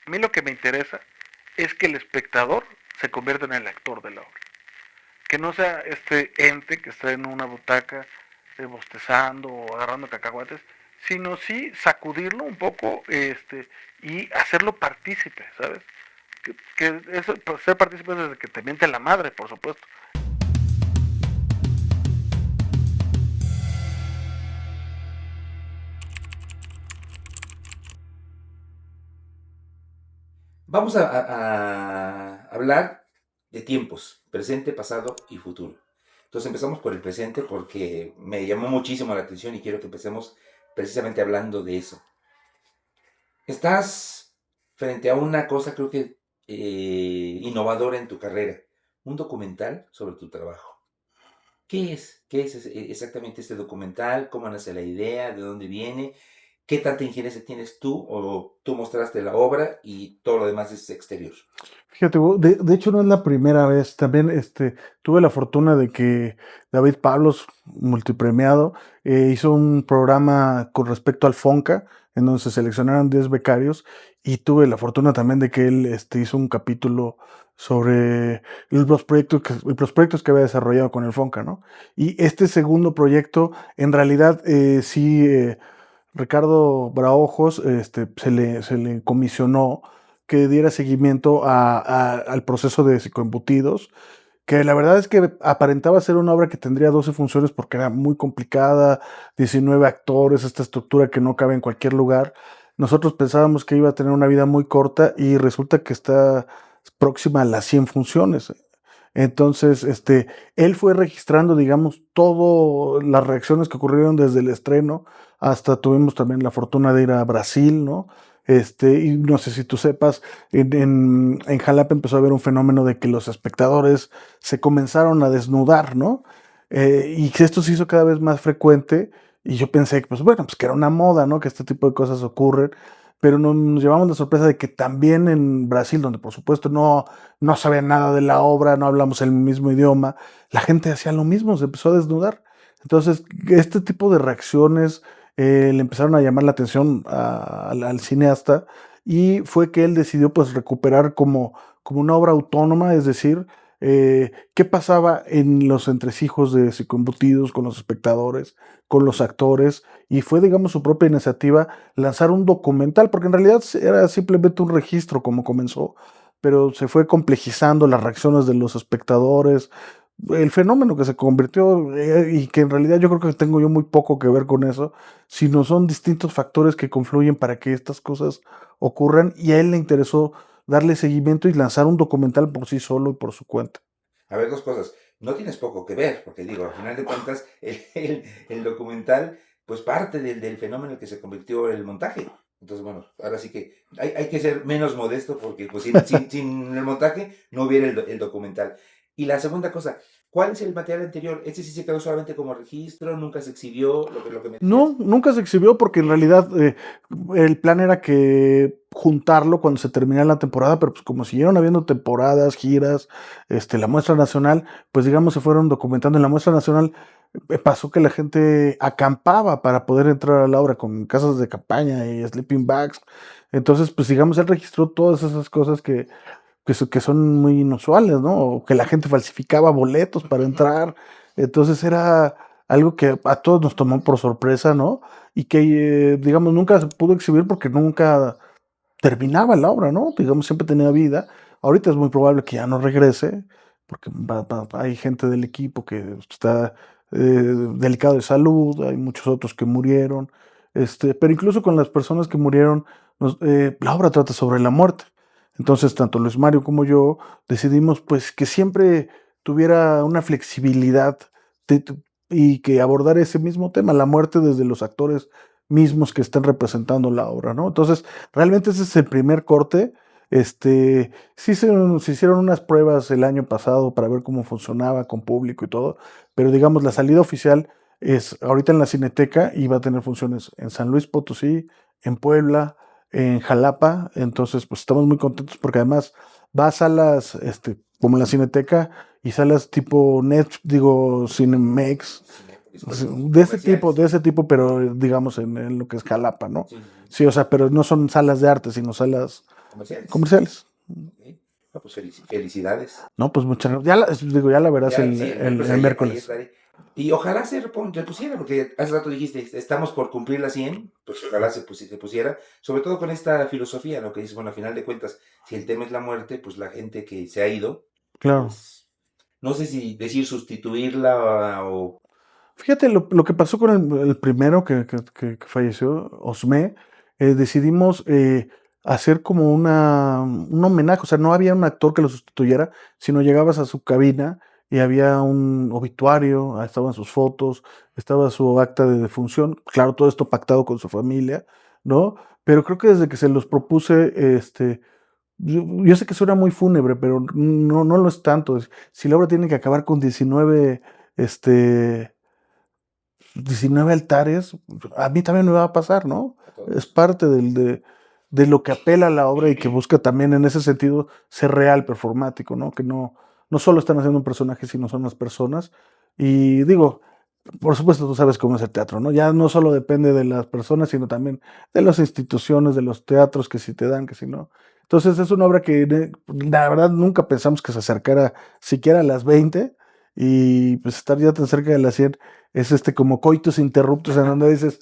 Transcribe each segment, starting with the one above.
A mí lo que me interesa es que el espectador se convierta en el actor de la obra. Que no sea este ente que está en una butaca bostezando o agarrando cacahuates, sino sí sacudirlo un poco y hacerlo partícipe, ¿sabes? Que eso, pues, ser partícipe desde que te miente la madre, por supuesto. Vamos a hablar de tiempos, presente, pasado y futuro. Entonces empezamos por el presente porque me llamó muchísimo la atención y quiero que empecemos precisamente hablando de eso. Estás frente a una cosa creo que innovadora en tu carrera, un documental sobre tu trabajo. ¿Qué es? ¿Qué es exactamente este documental? ¿Cómo nace la idea? ¿De dónde viene? ¿Qué tanta injerencia tienes tú o tú mostraste la obra y todo lo demás es exterior? Fíjate, de hecho no es la primera vez. También tuve la fortuna de que David Pablos, multipremiado, hizo un programa con respecto al FONCA, en donde se seleccionaron 10 becarios, y tuve la fortuna también de que él hizo un capítulo sobre los proyectos que había desarrollado con el FONCA, ¿no? Y este segundo proyecto, en realidad, sí, Ricardo Braojos se le comisionó que diera seguimiento al proceso de psicoembutidos, que la verdad es que aparentaba ser una obra que tendría 12 funciones porque era muy complicada, 19 actores, esta estructura que no cabe en cualquier lugar. Nosotros pensábamos que iba a tener una vida muy corta y resulta que está próxima a las 100 funciones. Entonces, él fue registrando, digamos, todas las reacciones que ocurrieron desde el estreno hasta tuvimos también la fortuna de ir a Brasil, ¿no? Y no sé si tú sepas, en Jalapa empezó a haber un fenómeno de que los espectadores se comenzaron a desnudar, ¿no? Y que esto se hizo cada vez más frecuente y yo pensé que, pues bueno, pues que era una moda, ¿no? Que este tipo de cosas ocurren, pero nos llevamos la sorpresa de que también en Brasil, donde por supuesto no sabía nada de la obra, no hablamos el mismo idioma, la gente hacía lo mismo, se empezó a desnudar. Entonces, este tipo de reacciones le empezaron a llamar la atención al cineasta y fue que él decidió pues recuperar como una obra autónoma, es decir, qué pasaba en los entresijos de Psicoembutidos con los espectadores, con los actores, y fue, digamos, su propia iniciativa lanzar un documental, porque en realidad era simplemente un registro como comenzó, pero se fue complejizando las reacciones de los espectadores, el fenómeno que se convirtió y que en realidad yo creo que tengo yo muy poco que ver con eso, sino son distintos factores que confluyen para que estas cosas ocurran y a él le interesó darle seguimiento y lanzar un documental por sí solo y por su cuenta. A ver, dos cosas. No tienes poco que ver, porque digo, al final de cuentas, el documental, pues parte del fenómeno que se convirtió en el montaje. Entonces, bueno, ahora sí que hay que ser menos modesto porque pues sin el montaje no hubiera el documental. Y la segunda cosa, ¿cuál es el material anterior? ¿Este sí se quedó solamente como registro? ¿Nunca se exhibió lo que me No, decías? nunca se exhibió porque en realidad el plan era que juntarlo cuando se terminara la temporada, pero pues como siguieron habiendo temporadas, giras, la muestra nacional, pues digamos se fueron documentando en la muestra nacional. Pasó que la gente acampaba para poder entrar a la obra con casas de campaña y sleeping bags. Entonces, pues digamos, él registró todas esas cosas que son muy inusuales, ¿no? O que la gente falsificaba boletos para entrar. Entonces era algo que a todos nos tomó por sorpresa, ¿no? Y que, digamos, nunca se pudo exhibir porque nunca terminaba la obra, ¿no? Digamos, siempre tenía vida. Ahorita es muy probable que ya no regrese, porque hay gente del equipo que está delicado de salud, hay muchos otros que murieron, pero incluso con las personas que murieron, la obra trata sobre la muerte. Entonces, tanto Luis Mario como yo decidimos, pues, que siempre tuviera una flexibilidad de- y que abordara ese mismo tema, la muerte desde los actores mismos que estén representando la obra, ¿no? Entonces, realmente ese es el primer corte. Se hicieron unas pruebas el año pasado para ver cómo funcionaba con público y todo, pero digamos, la salida oficial es ahorita en la Cineteca y va a tener funciones en San Luis Potosí, en Puebla, en Jalapa. Entonces, pues estamos muy contentos porque además va a salas, como la Cineteca y salas tipo Net, digo, Cinemex, Cinépolis, de comerciales. ese tipo, pero digamos en lo que es Jalapa, ¿no? Sí, sí, sí. Sí, o sea, pero no son salas de arte, sino salas comerciales. comerciales. Ok. No, pues felicidades. No, pues muchas gracias. Digo, ya la verás Ya, sí, el miércoles el ahí miércoles. estaré. Y ojalá se repusiera, porque hace rato dijiste, estamos por cumplir las 100, pues ojalá se pusiera, sobre todo con esta filosofía, ¿no? Que dice, bueno, a final de cuentas, si el tema es la muerte, pues la gente que se ha ido, Claro. pues no sé si decir sustituirla o... Fíjate lo que pasó con el primero que falleció, Osmé, decidimos hacer como un homenaje, o sea, no había un actor que lo sustituyera, sino llegabas a su cabina y había un obituario, estaban sus fotos, estaba su acta de defunción, claro, todo esto pactado con su familia, ¿no? Pero creo que desde que se los propuse, yo sé que suena muy fúnebre, pero no lo es tanto. Si la obra tiene que acabar con 19, este 19 altares, a mí también me va a pasar, ¿no? a todos. Es parte de lo que apela a la obra y que busca también en ese sentido ser real, performático, ¿no? Que no solo están haciendo un personaje, sino son las personas. Y digo, por supuesto tú sabes cómo es el teatro, ¿no? Ya no solo depende de las personas, sino también de las instituciones, de los teatros, que si te dan, que si no. Entonces es una obra que la verdad nunca pensamos que se acercara siquiera a las 20 y pues estar ya tan cerca de las 100 es como coitus interruptus en donde dices,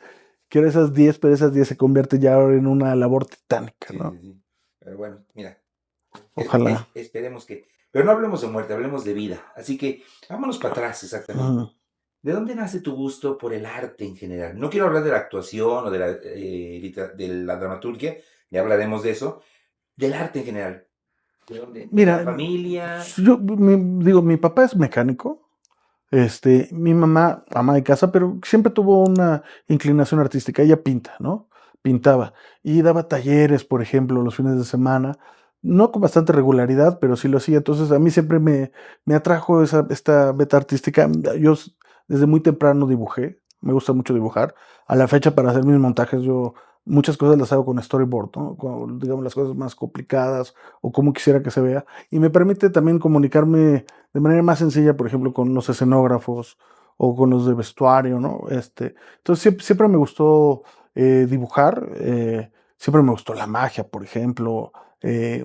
quiero esas 10 pero esas 10 se convierte ya en una labor titánica, Sí, sí, ¿no? sí. Pero bueno, mira, Ojalá. esperemos que... Pero no hablemos de muerte, hablemos de vida. Así que vámonos para atrás, exactamente. Mm. ¿De dónde nace tu gusto por el arte en general? No quiero hablar de la actuación o de la dramaturgia, ya hablaremos de eso. Del arte en general. ¿De dónde? ¿De la Mira, familia? digo, mi papá es mecánico, mi mamá, ama de casa, pero siempre tuvo una inclinación artística. Ella pinta, ¿no? Pintaba. Y daba talleres, por ejemplo, los fines de semana. No con bastante regularidad, pero sí lo hacía. Entonces, a mí siempre me atrajo esta beta artística. Desde muy temprano dibujé. Me gusta mucho dibujar. A la fecha, para hacer mis montajes, yo muchas cosas las hago con storyboard, ¿no? Digamos, las cosas más complicadas o como quisiera que se vea. Y me permite también comunicarme de manera más sencilla, por ejemplo, con los escenógrafos o con los de vestuario, ¿no? Entonces siempre me gustó dibujar, siempre me gustó la magia, por ejemplo, eh,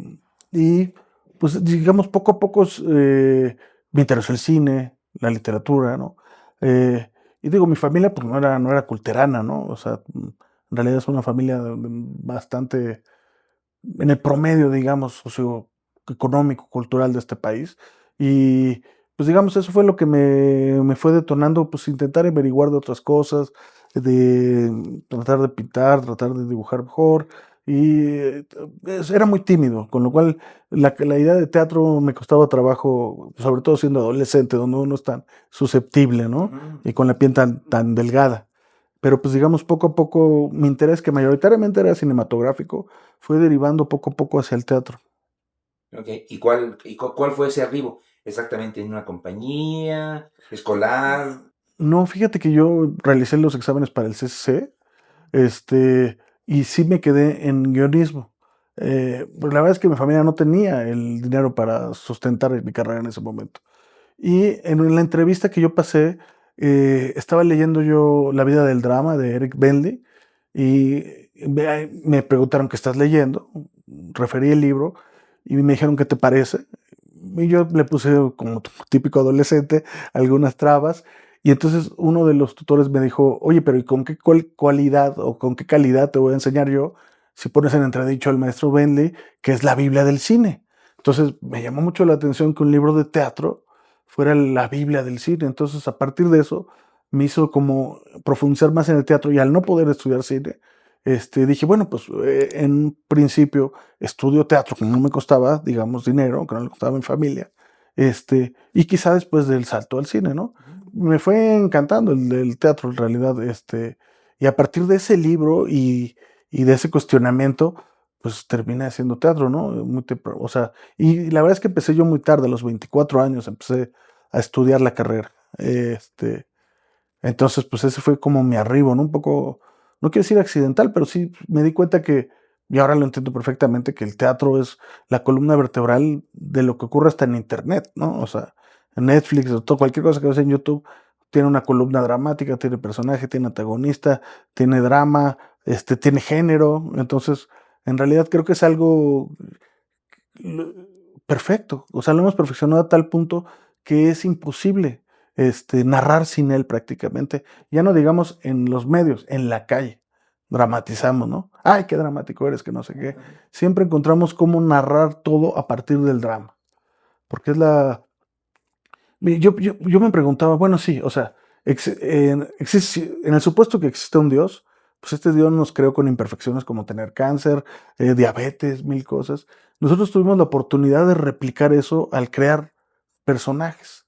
y pues digamos poco a poco me interesó el cine, la literatura, ¿no? Eh, y digo, mi familia pues no era culterana, ¿no? O sea, en realidad es una familia bastante en el promedio, digamos, socioeconómico, cultural de este país. Y pues digamos, eso fue lo que me fue detonando, pues intentar averiguar de otras cosas, de tratar de pintar, tratar de dibujar mejor. Y era muy tímido, con lo cual la idea de teatro me costaba trabajo, sobre todo siendo adolescente, donde uno es tan susceptible, ¿no? Ujú. Y con la piel tan delgada. Pero pues digamos, poco a poco, mi interés, que mayoritariamente era cinematográfico, fue derivando poco a poco hacia el teatro. Ok, ¿y cuál fue ese arribo? Exactamente, ¿en una compañía escolar? No, fíjate que yo realicé los exámenes para el CCC, y sí me quedé en guionismo. Pues la verdad es que mi familia no tenía el dinero para sustentar mi carrera en ese momento. Y en la entrevista que yo pasé, estaba leyendo yo La vida del drama de Eric Benley y me preguntaron qué estás leyendo, referí el libro y me dijeron qué te parece. Y yo le puse, como típico adolescente, algunas trabas. Y entonces uno de los tutores me dijo, oye, pero ¿y con qué cualidad o con qué calidad te voy a enseñar yo si pones en entredicho al maestro Benley, que es la Biblia del cine? Entonces me llamó mucho la atención que un libro de teatro fuera la Biblia del cine. Entonces, a partir de eso, me hizo como profundizar más en el teatro y al no poder estudiar cine, dije, bueno, pues en un principio estudio teatro, que no me costaba, digamos, dinero, que no le costaba a mi familia, y quizá después del salto al cine, ¿no? Me fue encantando el teatro en realidad, y a partir de ese libro y de ese cuestionamiento, pues terminé haciendo teatro, ¿no? O sea, y la verdad es que empecé yo muy tarde, a los 24 años, empecé a estudiar la carrera. Entonces, pues ese fue como mi arribo, ¿no? Un poco, no quiero decir accidental, pero sí me di cuenta que, y ahora lo entiendo perfectamente, que el teatro es la columna vertebral de lo que ocurre hasta en Internet, ¿no? O sea, en Netflix, o todo, cualquier cosa que ves en YouTube, tiene una columna dramática, tiene personaje, tiene antagonista, tiene drama, tiene género. Entonces, En realidad creo que es algo lo- perfecto. O sea, lo hemos perfeccionado a tal punto que es imposible narrar sin él prácticamente. Ya no digamos en los medios, en la calle. Dramatizamos, ¿no? Ay, qué dramático eres, que no sé qué. Siempre encontramos cómo narrar todo a partir del drama. Porque es la... Yo me preguntaba, bueno, sí, o sea, en el supuesto que existe un Dios, pues este Dios nos creó con imperfecciones como tener cáncer, diabetes, mil cosas. Nosotros tuvimos la oportunidad de replicar eso al crear personajes.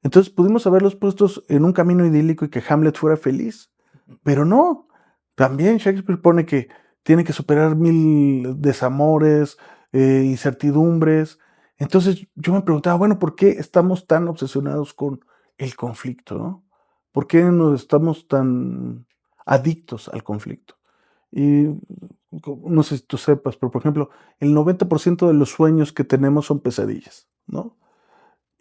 Entonces pudimos haberlos puestos en un camino idílico y que Hamlet fuera feliz, pero no. También Shakespeare pone que tiene que superar mil desamores, incertidumbres. Entonces yo me preguntaba, bueno, ¿por qué estamos tan obsesionados con el conflicto, ¿no? ¿Por qué nos estamos tan adictos al conflicto? Y no sé si tú sepas, pero por ejemplo, el 90% de los sueños que tenemos son pesadillas, ¿no?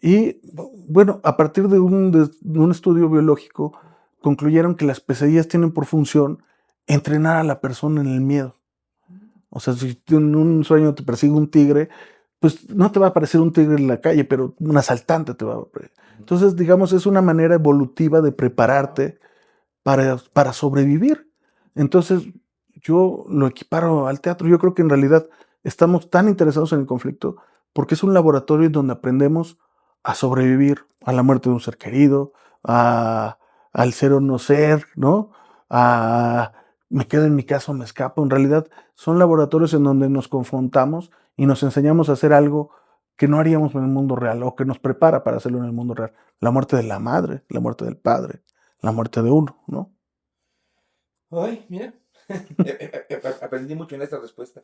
Y bueno, a partir de un estudio biológico, concluyeron que las pesadillas tienen por función entrenar a la persona en el miedo. O sea, si tú en un sueño te persigue un tigre, pues no te va a aparecer un tigre en la calle, pero un asaltante te va a aparecer. Entonces, digamos, es una manera evolutiva de prepararte para sobrevivir. Entonces, yo lo equiparo al teatro. Yo creo que en realidad estamos tan interesados en el conflicto porque es un laboratorio en donde aprendemos a sobrevivir a la muerte de un ser querido, a, al ser o no ser, ¿no? A me quedo en mi casa o me escapo. En realidad son laboratorios en donde nos confrontamos y nos enseñamos a hacer algo que no haríamos en el mundo real o que nos prepara para hacerlo en el mundo real. La muerte de la madre, la muerte del padre, la muerte de uno, ¿no? Ay, mira, aprendí mucho en esta respuesta.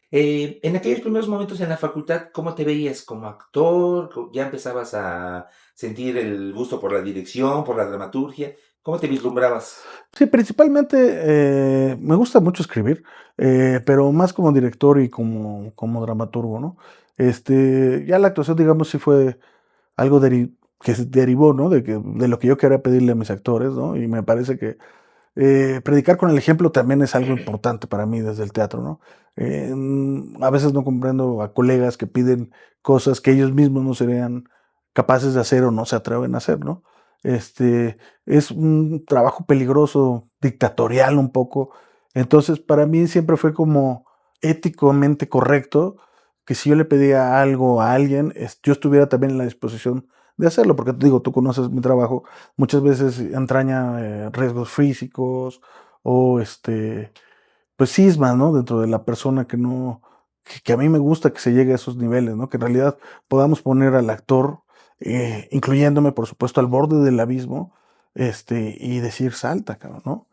En aquellos primeros momentos en la facultad, ¿cómo te veías como actor? ¿Ya empezabas a sentir el gusto por la dirección, por la dramaturgia? ¿Cómo te vislumbrabas? Sí, principalmente me gusta mucho escribir, pero más como director y como dramaturgo, ¿no? Ya la actuación, digamos, sí fue algo que se derivó, ¿no? De lo que yo quería pedirle a mis actores, ¿no? Y me parece que predicar con el ejemplo también es algo importante para mí desde el teatro, ¿no? A veces no comprendo a colegas que piden cosas que ellos mismos no serían capaces de hacer o no se atreven a hacer, ¿no? Es un trabajo peligroso, dictatorial un poco. Entonces, para mí siempre fue como éticamente correcto que si yo le pedía algo a alguien, yo estuviera también en la disposición de hacerlo, porque te digo, tú conoces mi trabajo, muchas veces entraña riesgos físicos o pues cismas, ¿no? Dentro de la persona que no, que a mí me gusta que se llegue a esos niveles, ¿no? Que en realidad podamos poner al actor, incluyéndome, por supuesto, al borde del abismo, y decir, salta, cabrón, ¿no?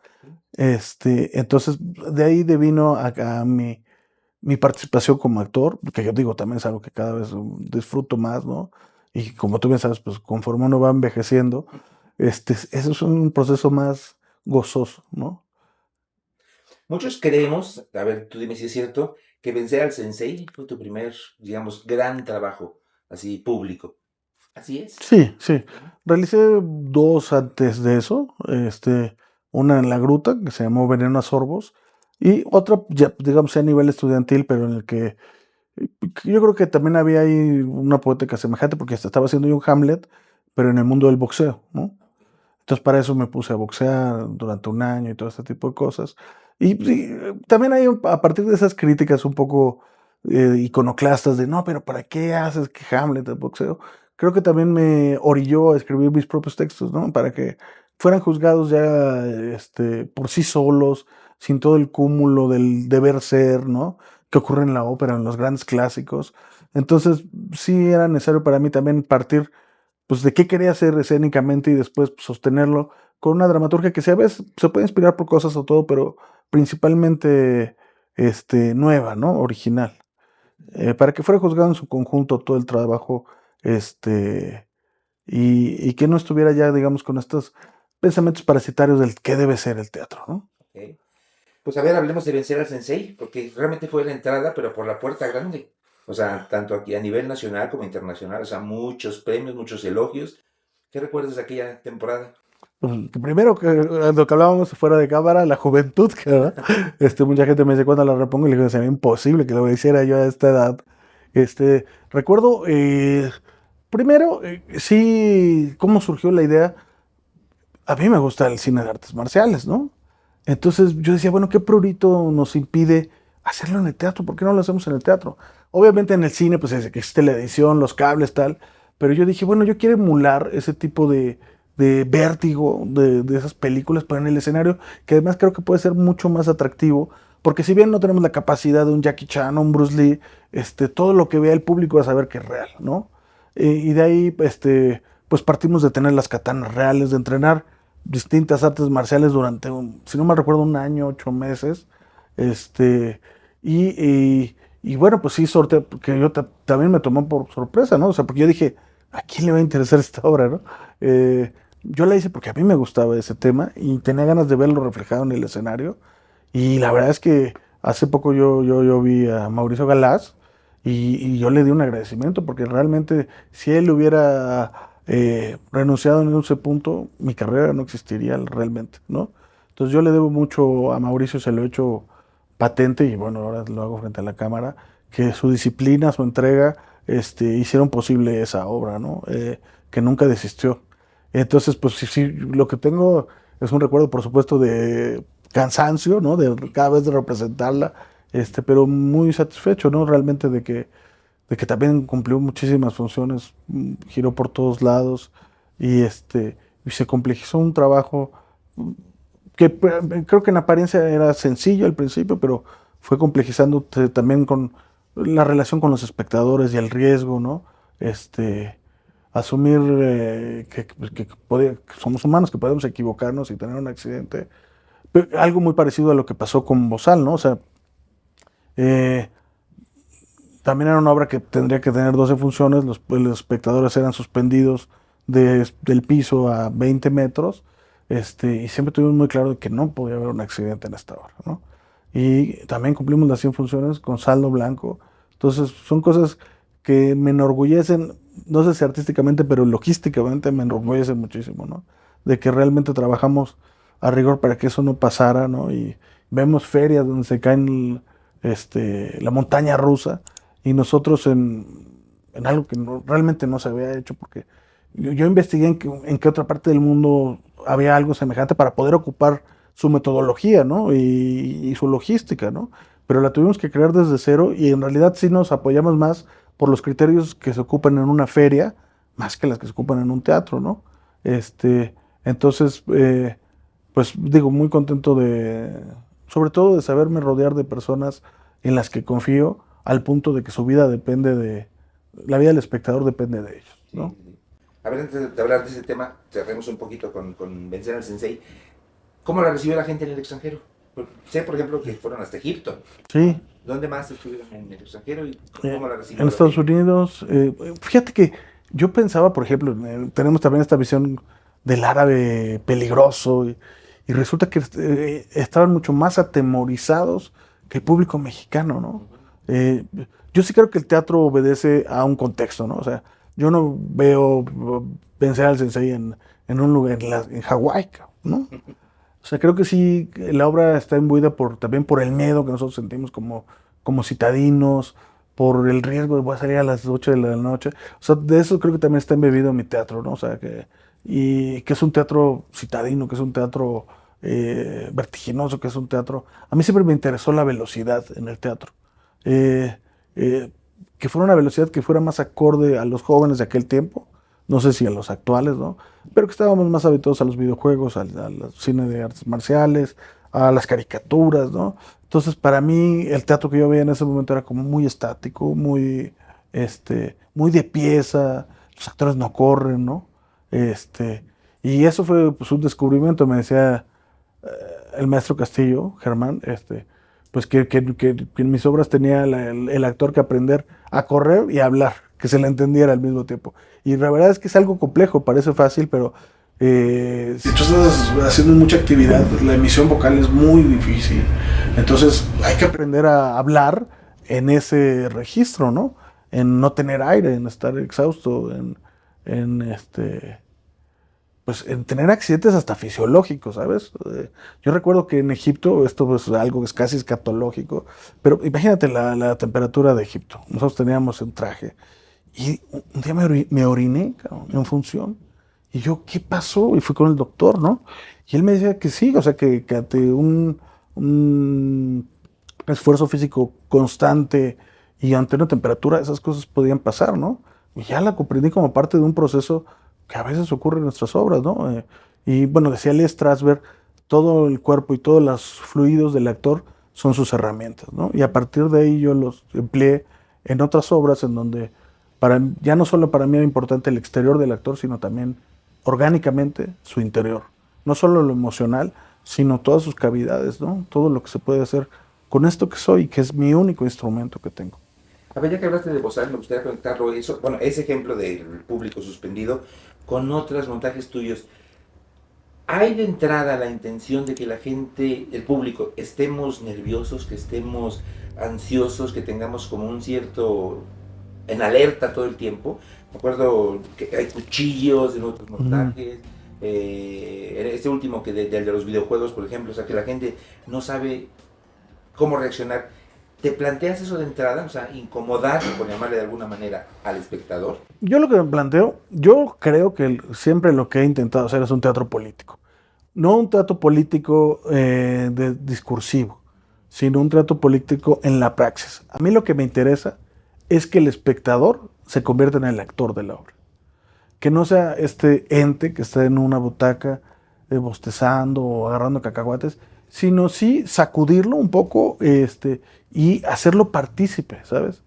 Entonces, de ahí devino a mi participación como actor, que yo digo también es algo que cada vez disfruto más, ¿no? Y como tú bien sabes, pues conforme uno va envejeciendo, eso es un proceso más gozoso, ¿no? Muchos creemos, a ver, tú dime si es cierto, que vencer al sensei fue tu primer, digamos, gran trabajo, así público. ¿Así es? Sí, sí. Ujú. Realicé dos antes de eso, una en la gruta, que se llamó Veneno a Sorbos, y otra, ya, digamos, a nivel estudiantil, pero en el que yo creo que también había ahí una poética semejante, porque estaba haciendo yo un Hamlet, pero en el mundo del boxeo, ¿no? Entonces para eso me puse a boxear durante un año y todo este tipo de cosas. Y sí, también hay a partir de esas críticas un poco iconoclastas de no, pero ¿para qué haces que Hamlet el boxeo? Creo que también me orilló a escribir mis propios textos, ¿no? Para que fueran juzgados ya por sí solos, sin todo el cúmulo del deber ser, ¿no? Que ocurre en la ópera, en los grandes clásicos. Entonces sí era necesario para mí también partir pues de qué quería hacer escénicamente y después pues, sostenerlo con una dramaturgia que se, a veces se puede inspirar por cosas o todo, pero principalmente nueva, ¿no? Original. Para que fuera juzgado en su conjunto todo el trabajo, este, y que no estuviera ya, digamos, con estos pensamientos parasitarios del qué debe ser el teatro, ¿no? Ok. Pues a ver, hablemos de vencer al sensei, porque realmente fue la entrada, pero por la puerta grande. O sea, tanto aquí a nivel nacional como internacional, o sea, muchos premios, muchos elogios. ¿Qué recuerdas de aquella temporada? Pues, primero, que lo que hablábamos fuera de cámara, la juventud, que, ¿verdad? Mucha gente me dice cuando la repongo y le digo, sería imposible que lo hiciera yo a esta edad. Recuerdo, primero, sí, cómo surgió la idea. A mí me gusta el cine de artes marciales, ¿no? Entonces yo decía, bueno, ¿qué prurito nos impide hacerlo en el teatro? ¿Por qué no lo hacemos en el teatro? Obviamente en el cine, pues existe la edición, los cables, tal. Pero yo dije, bueno, yo quiero emular ese tipo de vértigo de esas películas, pero en el escenario, que además creo que puede ser mucho más atractivo, porque si bien no tenemos la capacidad de un Jackie Chan o un Bruce Lee, todo lo que vea el público va a saber que es real, ¿no? Y de ahí, pues partimos de tener las katanas reales, de entrenar distintas artes marciales durante, si no me recuerdo, un año, 8 meses. Y, y bueno, pues sí, que yo también me tomó por sorpresa, ¿no? O sea, porque yo dije, ¿a quién le va a interesar esta obra, no? Yo la hice porque a mí me gustaba ese tema y tenía ganas de verlo reflejado en el escenario. Y la verdad es que hace poco yo vi a Mauricio Galaz y yo le di un agradecimiento porque realmente si él hubiera renunciado en ese punto, mi carrera no existiría realmente, ¿no? Entonces yo le debo mucho a Mauricio, se lo he hecho patente y bueno, ahora lo hago frente a la cámara, que su disciplina, su entrega, hicieron posible esa obra, ¿no? Que nunca desistió. Entonces, pues sí, sí, lo que tengo es un recuerdo, por supuesto, de cansancio, ¿no? De cada vez de representarla, pero muy satisfecho, ¿no? Realmente de que también cumplió muchísimas funciones, giró por todos lados y se complejizó un trabajo que creo que en apariencia era sencillo al principio, pero fue complejizándose también con la relación con los espectadores y el riesgo, ¿no? Asumir que somos humanos, que podemos equivocarnos y tener un accidente. Algo muy parecido a lo que pasó con Bozal, ¿no? O sea, eh, también era una obra que tendría que tener 12 funciones, los espectadores eran suspendidos del piso a 20 metros, y siempre tuvimos muy claro de que no podía haber un accidente en esta obra, ¿no? Y también cumplimos las 100 funciones con saldo blanco. Entonces, son cosas que me enorgullecen, no sé si artísticamente, pero logísticamente me enorgullecen muchísimo, ¿no? De que realmente trabajamos a rigor para que eso no pasara, ¿no? Y vemos ferias donde se caen la montaña rusa y nosotros en algo que realmente no se había hecho, porque yo investigué en qué otra parte del mundo había algo semejante para poder ocupar su metodología, ¿no? Y su logística, ¿no? Pero la tuvimos que crear desde cero y en realidad sí nos apoyamos más por los criterios que se ocupan en una feria, más que las que se ocupan en un teatro, ¿no? Entonces, pues digo, muy contento sobre todo de saberme rodear de personas en las que confío al punto de que su vida la vida del espectador depende de ellos, ¿no? Sí. A ver, antes de hablar de ese tema, cerremos un poquito con Vencer al Sensei. ¿Cómo la recibió la gente en el extranjero? Sé, por ejemplo, que fueron hasta Egipto. Sí. ¿Dónde más estuvieron en el extranjero y cómo la recibió En la Estados gente? Unidos, fíjate que yo pensaba, por ejemplo, tenemos también esta visión del árabe peligroso y resulta que estaban mucho más atemorizados que el público mexicano, ¿no? Eh, yo sí creo que el teatro obedece a un contexto, ¿no? O sea, yo no veo Vencer al Sensei en un lugar, en Hawái, ¿no? O sea, creo que sí, la obra está imbuida también por el miedo que nosotros sentimos como citadinos, por el riesgo de voy a salir a las 8 de la noche. O sea, de eso creo que también está embebido mi teatro, ¿no? O sea, y que es un teatro citadino, que es un teatro vertiginoso, que es un teatro... A mí siempre me interesó la velocidad en el teatro. Eh, eh, que fuera una velocidad que fuera más acorde a los jóvenes de aquel tiempo, no sé si a los actuales, ¿no? Pero que estábamos más habituados a los videojuegos, al cine de artes marciales, a las caricaturas, ¿no? Entonces, para mí, el teatro que yo veía en ese momento era como muy estático, muy de pieza, los actores no corren, ¿no? Y eso fue pues, un descubrimiento, me decía el maestro Castillo, Germán, pues que en mis obras tenía el actor que aprender a correr y a hablar, que se le entendiera al mismo tiempo. Y la verdad es que es algo complejo, parece fácil, pero si tú estás haciendo mucha actividad, la emisión vocal es muy difícil. Entonces hay que aprender a hablar en ese registro, ¿no? En no tener aire, en estar exhausto, en pues en tener accidentes hasta fisiológicos, ¿sabes? Yo recuerdo que en Egipto, esto es algo que es casi escatológico, pero imagínate la temperatura de Egipto. Nosotros teníamos un traje y un día me oriné, cabrón, en función. Y yo, ¿qué pasó? Y fui con el doctor, ¿no? Y él me decía que sí, o sea, que ante un esfuerzo físico constante y ante una temperatura, esas cosas podían pasar, ¿no? Y ya la comprendí como parte de un proceso que a veces ocurre en nuestras obras, ¿no? Y bueno, decía Lee Strasberg, todo el cuerpo y todos los fluidos del actor son sus herramientas, ¿no? Y a partir de ahí yo los empleé en otras obras en donde ya no solo para mí era importante el exterior del actor, sino también orgánicamente su interior. No solo lo emocional, sino todas sus cavidades, ¿no? Todo lo que se puede hacer con esto que soy, que es mi único instrumento que tengo. A ver, ya que hablaste de Bozal, me gustaría conectarlo eso, bueno, ese ejemplo del público suspendido con otros montajes tuyos. ¿Hay de entrada la intención de que la gente, el público, estemos nerviosos, que estemos ansiosos, que tengamos como un cierto en alerta todo el tiempo? Me acuerdo que hay cuchillos en otros montajes. Este último que del de los videojuegos, por ejemplo, o sea, que la gente no sabe cómo reaccionar. ¿Te planteas eso de entrada? O sea, incomodar, por llamarle de alguna manera, al espectador. Yo lo que me planteo, yo creo que siempre lo que he intentado hacer es un teatro político. No un teatro político discursivo, sino un teatro político en la praxis. A mí lo que me interesa es que el espectador se convierta en el actor de la obra. Que no sea este ente que está en una butaca bostezando o agarrando cacahuates, sino sí sacudirlo un poco y hacerlo partícipe, ¿sabes?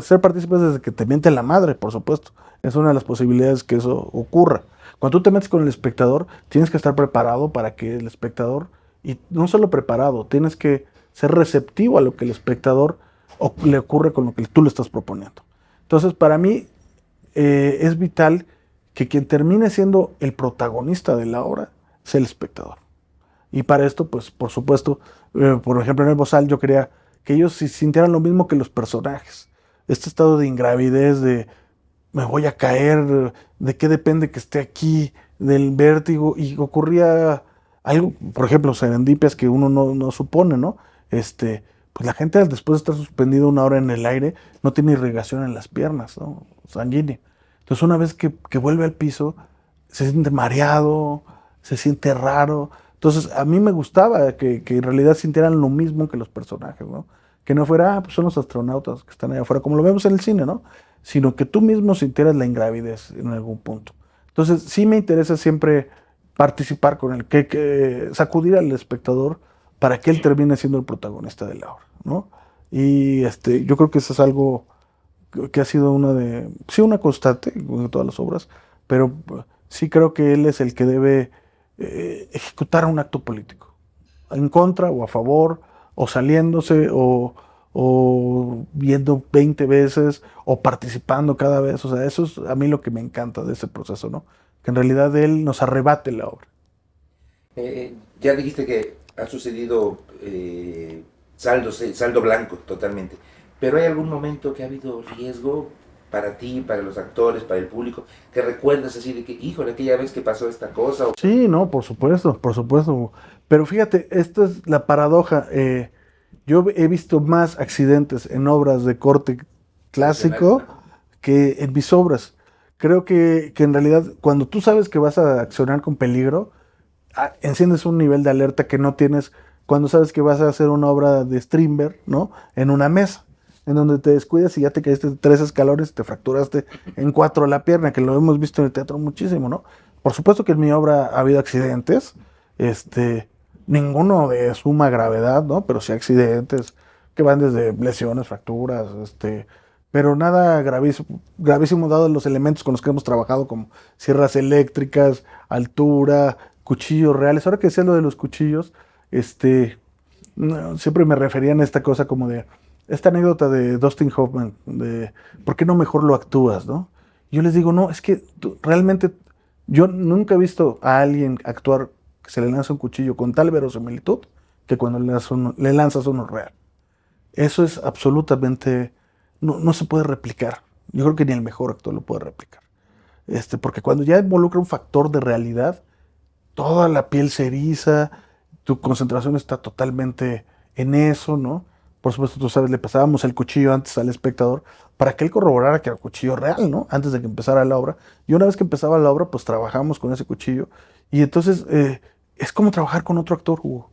Ser partícipe desde que te miente la madre, por supuesto. Es una de las posibilidades que eso ocurra. Cuando tú te metes con el espectador, tienes que estar preparado para que el espectador, y no solo preparado, tienes que ser receptivo a lo que el espectador le ocurre con lo que tú le estás proponiendo. Entonces, para mí, es vital que quien termine siendo el protagonista de la obra sea el espectador. Y para esto, pues, por supuesto, por ejemplo, en el Bozal yo quería que ellos sintieran lo mismo que los personajes. Este estado de ingravidez, de me voy a caer, de qué depende que esté aquí, del vértigo, y ocurría algo, por ejemplo, serendipias que uno no supone, ¿no? Pues la gente después de estar suspendido una hora en el aire no tiene irrigación en las piernas, ¿no? Sanguínea. Entonces una vez que vuelve al piso, se siente mareado, se siente raro. Entonces a mí me gustaba que en realidad sintieran lo mismo que los personajes, ¿no? Que no fuera, pues son los astronautas que están allá afuera, como lo vemos en el cine, ¿no? Sino que tú mismo sintieras la ingravidez en algún punto. Entonces sí me interesa siempre participar con él, que sacudir al espectador para que él termine siendo el protagonista de la obra, ¿no? Y yo creo que eso es algo que ha sido una constante en todas las obras, pero sí creo que él es el que debe ejecutar un acto político, en contra o a favor, o saliéndose, o viendo 20 veces, o participando cada vez. O sea, eso es a mí lo que me encanta de ese proceso, ¿no? Que en realidad él nos arrebate la obra. Ya dijiste que ha sucedido saldo blanco totalmente, pero ¿hay algún momento que ha habido riesgo para ti, para los actores, para el público, que recuerdas así de que, híjole, aquella vez que pasó esta cosa? Sí, no, por supuesto, por supuesto. Pero fíjate, esto es la paradoja. Yo he visto más accidentes en obras de corte clásico que en mis obras. Creo que en realidad cuando tú sabes que vas a accionar con peligro, enciendes un nivel de alerta que no tienes cuando sabes que vas a hacer una obra de Strindberg, ¿no? En una mesa, en donde te descuidas y ya te caíste 3 escalones y te fracturaste en 4 la pierna, que lo hemos visto en el teatro muchísimo, ¿no? Por supuesto que en mi obra ha habido accidentes, ninguno de suma gravedad, ¿no? Pero sí accidentes que van desde lesiones, fracturas, pero nada gravísimo, gravísimo dado los elementos con los que hemos trabajado, como sierras eléctricas, altura, cuchillos reales. Ahora que decía lo de los cuchillos, siempre me referían a esta cosa como de esta anécdota de Dustin Hoffman, de ¿por qué no mejor lo actúas, no? Yo les digo, no, es que realmente yo nunca he visto a alguien actuar que se le lanza un cuchillo con tal verosimilitud que cuando le lanzas uno real. Eso es absolutamente, no se puede replicar. Yo creo que ni el mejor actor lo puede replicar. porque cuando ya involucra un factor de realidad, toda la piel se eriza, tu concentración está totalmente en eso, ¿no? Por supuesto, tú sabes, le pasábamos el cuchillo antes al espectador para que él corroborara que era cuchillo real, ¿no? Antes de que empezara la obra. Y una vez que empezaba la obra, pues trabajamos con ese cuchillo. Y entonces es como trabajar con otro actor, Hugo.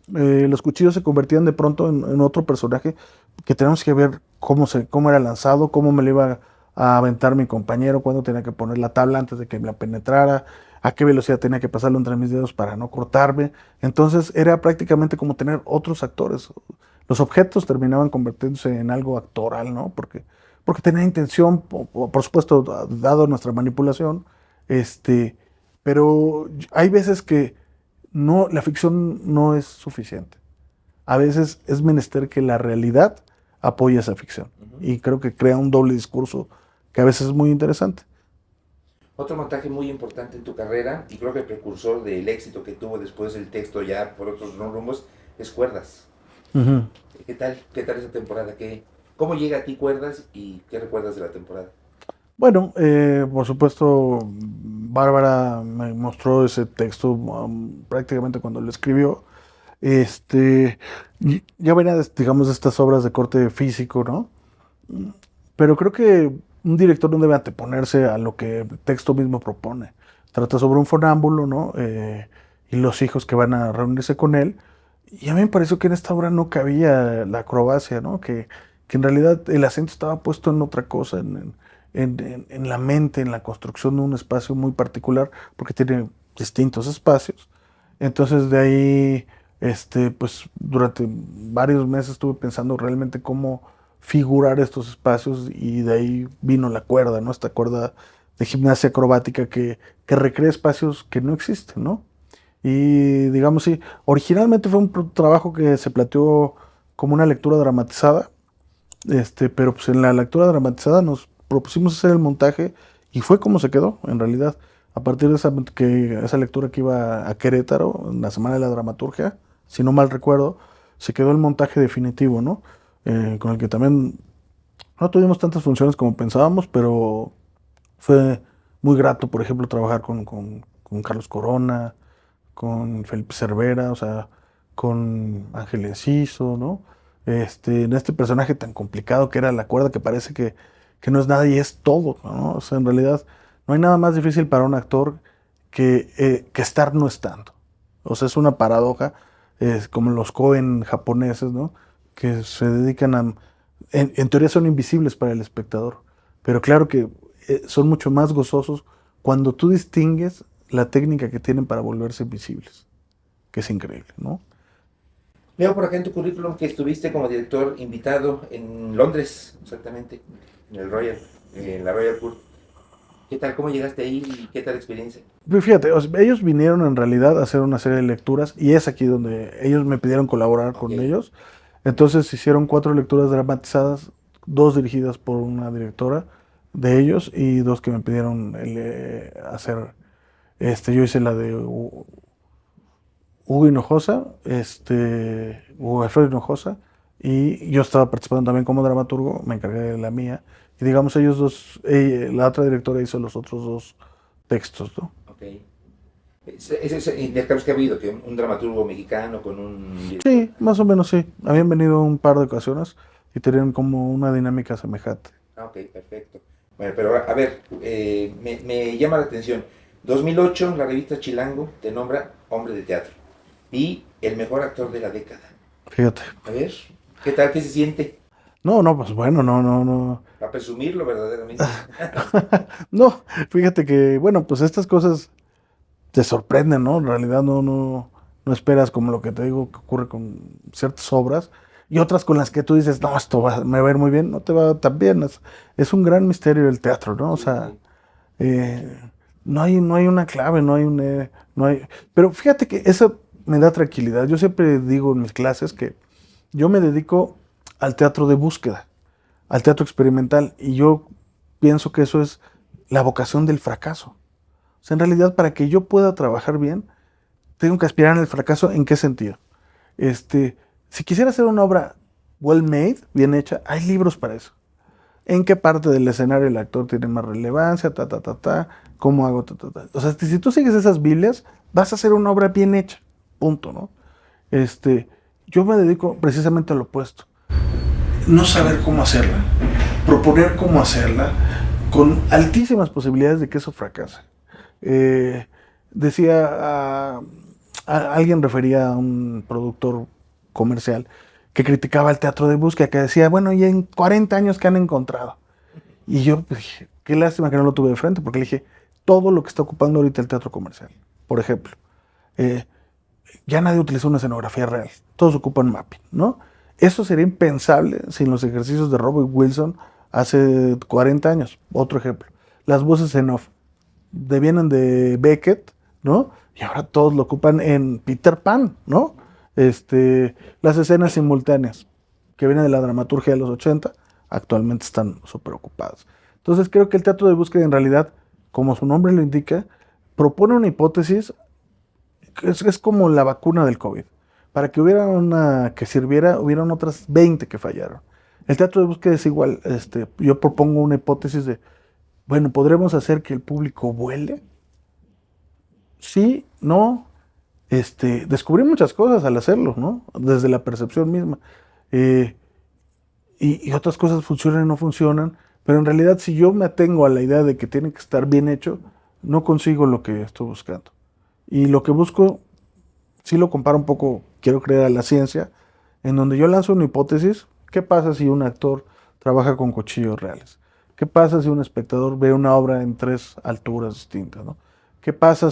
Los cuchillos se convertían de pronto en otro personaje que tenemos que ver cómo era lanzado, cómo me lo iba a aventar mi compañero, cuándo tenía que poner la tabla antes de que me la penetrara, a qué velocidad tenía que pasarlo entre mis dedos para no cortarme. Entonces era prácticamente como tener otros actores. Los objetos terminaban convirtiéndose en algo actoral, ¿no? Porque tenía intención, por supuesto, dado nuestra manipulación, este, pero hay veces que no, la ficción no es suficiente. A veces es menester que la realidad apoye esa ficción. Ujú. Y creo que crea un doble discurso que a veces es muy interesante. Otro montaje muy importante en tu carrera, y creo que precursor del éxito que tuvo después el texto ya por otros rumbos, es Cuerdas. Ujú. ¿Qué tal esa temporada? ¿Cómo llega a ti Cuerdas y qué recuerdas de la temporada? Bueno, por supuesto, Bárbara me mostró ese texto prácticamente cuando lo escribió. Ya venía, digamos, de estas obras de corte físico, ¿no? Pero creo que un director no debe anteponerse a lo que el texto mismo propone. Trata sobre un fonámbulo, ¿no? Y los hijos que van a reunirse con él. Y a mí me pareció que en esta obra no cabía la acrobacia, ¿no? Que en realidad el acento estaba puesto en otra cosa, en la mente, en la construcción de un espacio muy particular, porque tiene distintos espacios. Entonces de ahí, pues durante varios meses estuve pensando realmente cómo figurar estos espacios y de ahí vino la cuerda, ¿no? Esta cuerda de gimnasia acrobática que recrea espacios que no existen, ¿no? Y digamos, sí, originalmente fue un trabajo que se planteó como una lectura dramatizada, pero pues en la lectura dramatizada nos propusimos hacer el montaje y fue como se quedó, en realidad. A partir de esa lectura que iba a Querétaro, en la Semana de la Dramaturgia, si no mal recuerdo, se quedó el montaje definitivo, ¿no? Con el que también no tuvimos tantas funciones como pensábamos, pero fue muy grato, por ejemplo, trabajar con Carlos Corona, con Felipe Cervera, o sea, con Ángel Enciso, ¿no? En este personaje tan complicado que era la cuerda, que parece que no es nada y es todo, ¿no? O sea, en realidad no hay nada más difícil para un actor que estar no estando. O sea, es una paradoja, es como los Koen japoneses, ¿no? Que se dedican en teoría son invisibles para el espectador, pero claro que son mucho más gozosos cuando tú distingues la técnica que tienen para volverse visibles, que es increíble, ¿no? Leo por acá en tu currículum que estuviste como director invitado en Londres, exactamente, en la Royal Court. ¿Qué tal? ¿Cómo llegaste ahí y qué tal la experiencia? Pues fíjate, o sea, ellos vinieron en realidad a hacer una serie de lecturas y es aquí donde ellos me pidieron colaborar Ok, con ellos. Entonces hicieron 4 lecturas dramatizadas, 2 dirigidas por una directora de ellos y 2 que me pidieron hacer. Yo hice la de Hugo Hinojosa, Hugo Alfredo Hinojosa, y yo estaba participando también como dramaturgo, me encargué de la mía, y digamos ellos dos, la otra directora hizo los otros 2 textos, ¿no? ok. Ese intercambios que ha habido, que un dramaturgo mexicano con un director. Sí, más o menos sí, habían venido un par de ocasiones y tenían como una dinámica semejante. Ah, ok, perfecto. Bueno, pero a ver, me llama la atención. 2008, la revista Chilango te nombra hombre de teatro y el mejor actor de la década. Fíjate. A ver, ¿qué tal? ¿Qué se siente? No, no, pues bueno, no, no, no. Para presumirlo verdaderamente. No, fíjate que, bueno, pues estas cosas te sorprenden, ¿no? En realidad no esperas como lo que te digo que ocurre con ciertas obras y otras con las que tú dices, no, me va a ir muy bien, no te va tan bien. Es un gran misterio el teatro, ¿no? O Sí, sea, sí. eh, no hay una clave, no hay... Pero fíjate que eso me da tranquilidad. Yo siempre digo en mis clases que yo me dedico al teatro de búsqueda, al teatro experimental, y yo pienso que eso es la vocación del fracaso. O sea, en realidad, para que yo pueda trabajar bien, tengo que aspirar al fracaso. ¿En qué sentido? Si quisiera hacer una obra well made, bien hecha, hay libros para eso. en qué parte del escenario el actor tiene más relevancia, cómo hago, O sea, si tú sigues esas Biblias, vas a hacer una obra bien hecha, punto, ¿no? Yo me dedico precisamente al opuesto. No saber cómo hacerla, proponer cómo hacerla, con altísimas posibilidades de que eso fracase. Decía, alguien refería a un productor comercial que criticaba el teatro de búsqueda, que decía, bueno, y en 40 años que han encontrado. Y yo pues, dije, qué lástima que no lo tuve de frente, porque le dije, todo lo que está ocupando ahorita el teatro comercial, por ejemplo, eh, ya nadie utiliza una escenografía real, todos ocupan mapping, ¿no? Eso sería impensable sin los ejercicios de Robert Wilson hace 40 años. Otro ejemplo, las voces en off, vienen de Beckett, ¿no? Y ahora todos lo ocupan en Peter Pan, ¿no? Las escenas simultáneas que vienen de la dramaturgia de los 80, actualmente están súper ocupadas. Entonces creo que el teatro de búsqueda en realidad, como su nombre lo indica, propone una hipótesis que es como la vacuna del COVID. Para que hubiera una que sirviera, hubieran otras 20 que fallaron. El teatro de búsqueda es igual. Yo propongo una hipótesis de, bueno, ¿podremos hacer que el público vuele? Sí, no. Descubrí muchas cosas al hacerlo, ¿no? Desde la percepción misma. Eh, y otras cosas funcionan y no funcionan, pero en realidad si yo me atengo a la idea de que tiene que estar bien hecho, no consigo lo que estoy buscando. Y lo que busco, sí lo comparo un poco, quiero creer, a la ciencia, en donde yo lanzo una hipótesis. ¿Qué pasa si un actor trabaja con cuchillos reales? ¿Qué pasa si un espectador ve una obra en 3 alturas distintas, ¿no? ¿Qué pasa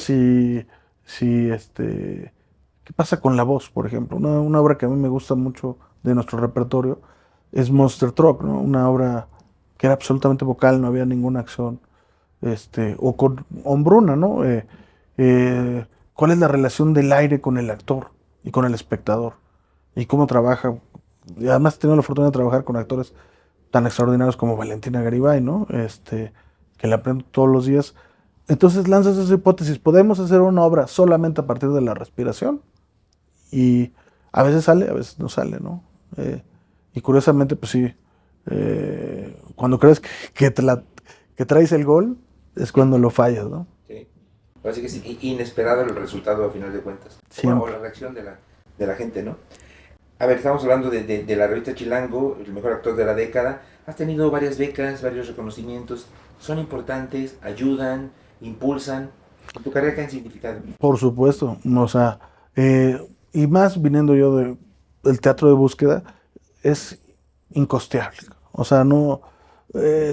qué pasa con la voz, por ejemplo? Una obra que a mí me gusta mucho de nuestro repertorio es Monster Truck, ¿no? Una obra que era absolutamente vocal, no había ninguna acción, o con Hombruna, ¿no? ¿Cuál es la relación del aire con el actor y con el espectador? Y cómo trabaja. Y además he tenido la fortuna de trabajar con actores tan extraordinarios como Valentina Garibay, ¿no? Que la aprendo todos los días. Entonces lanzas esa hipótesis, podemos hacer una obra solamente a partir de la respiración, y a veces sale, a veces no sale, ¿no? Y curiosamente, pues sí, cuando crees que traes el gol, es cuando lo fallas, ¿no? Sí. Así que es inesperado el resultado a final de cuentas. Bueno, o la reacción de la gente, ¿no? A ver, estamos hablando de la revista Chilango, el mejor actor de la década. Has tenido varias becas, varios reconocimientos. Son importantes, ayudan, impulsan. ¿En tu carrera qué han significado? Por supuesto, o sea, y más viniendo yo del teatro de búsqueda, es incosteable. O sea, no,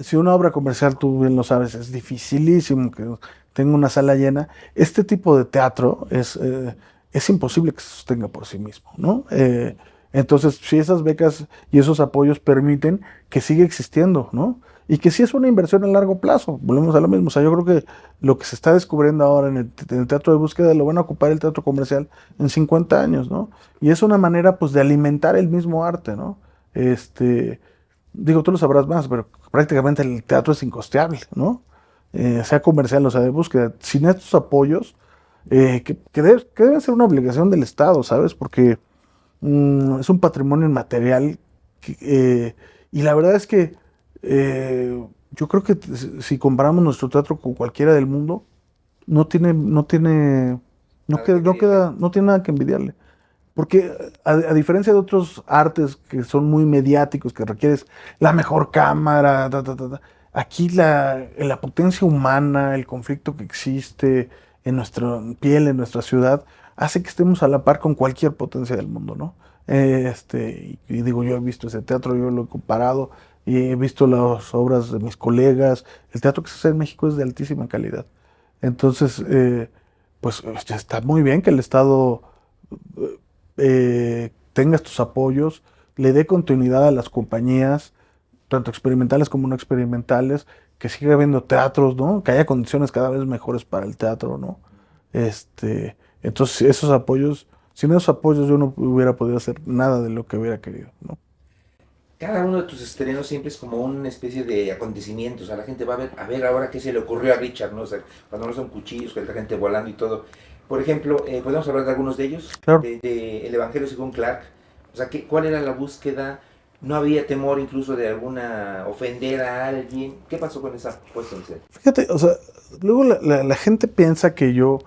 si una obra comercial, tú bien lo sabes, es dificilísimo que tenga una sala llena. Este tipo de teatro es imposible que se sostenga por sí mismo, ¿no? Entonces, si esas becas y esos apoyos permiten que siga existiendo, ¿no? Y que sí es una inversión a largo plazo, volvemos a lo mismo. O sea, yo creo que lo que se está descubriendo ahora en el teatro de búsqueda lo van a ocupar el teatro comercial en 50 años, ¿no? Y es una manera, pues, de alimentar el mismo arte, ¿no? Digo, tú lo sabrás más, pero prácticamente el teatro es incosteable, ¿no? Sea comercial o sea de búsqueda. Sin estos apoyos, que debe ser una obligación del Estado, ¿sabes? Porque es un patrimonio inmaterial, y la verdad es que yo creo que si comparamos nuestro teatro con cualquiera del mundo, no tiene, no tiene nada que envidiarle. Porque a diferencia de otros artes que son muy mediáticos, que requieres la mejor cámara, aquí la potencia humana, el conflicto que existe en nuestra piel, en nuestra ciudad, hace que estemos a la par con cualquier potencia del mundo, ¿no? Y digo, yo he visto ese teatro, yo lo he comparado, y he visto las obras de mis colegas. El teatro que se hace en México es de altísima calidad. Entonces, pues ya está muy bien que el Estado tenga estos apoyos, le dé continuidad a las compañías, tanto experimentales como no experimentales, que siga habiendo teatros, ¿no? Que haya condiciones cada vez mejores para el teatro, ¿no? Entonces, esos apoyos, sin esos apoyos yo no hubiera podido hacer nada de lo que hubiera querido, ¿no? Cada uno de tus estrenos siempre es como una especie de acontecimiento. O sea, la gente va a ver ahora qué se le ocurrió a Richard, ¿no? O sea, cuando no son cuchillos, con la gente volando y todo. Por ejemplo, ¿podemos hablar de algunos de ellos? Claro. El Evangelio según Clark. O sea, ¿cuál era la búsqueda ¿No había temor incluso de alguna ofender a alguien? ¿Qué pasó con esa puesta en escena? Fíjate, o sea, luego la gente piensa que yo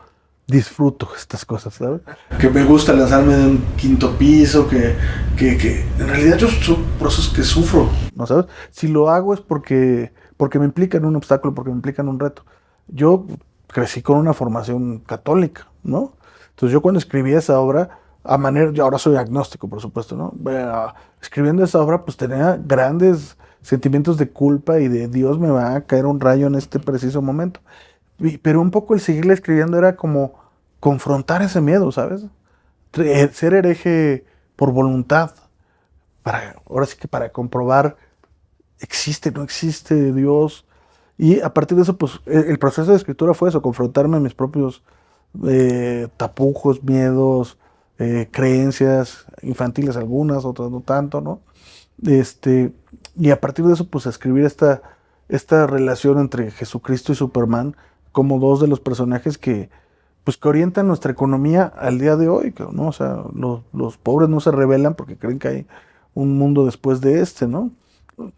disfruto estas cosas, ¿sabes? Que me gusta lanzarme de un quinto piso, que en realidad yo son procesos que sufro, ¿no sabes? Si lo hago es porque me implican un obstáculo, porque me implican un reto. Yo crecí con una formación católica, ¿no? Entonces yo cuando escribí esa obra, yo ahora soy agnóstico, por supuesto, ¿no? Escribiendo esa obra, pues tenía grandes sentimientos de culpa y de Dios me va a caer un rayo en este preciso momento. Pero un poco el seguirle escribiendo era como confrontar ese miedo, ¿sabes? Ser hereje por voluntad, ahora sí que para comprobar existe, no existe Dios. Y a partir de eso, pues el proceso de escritura fue eso, confrontarme a mis propios tapujos, miedos, creencias infantiles algunas, otras no tanto, ¿no? Este, y a partir de eso, pues escribir esta relación entre Jesucristo y Superman como dos de los personajes pues, que orientan nuestra economía al día de hoy, ¿no? O sea, los pobres no se rebelan porque creen que hay un mundo después de este, ¿no?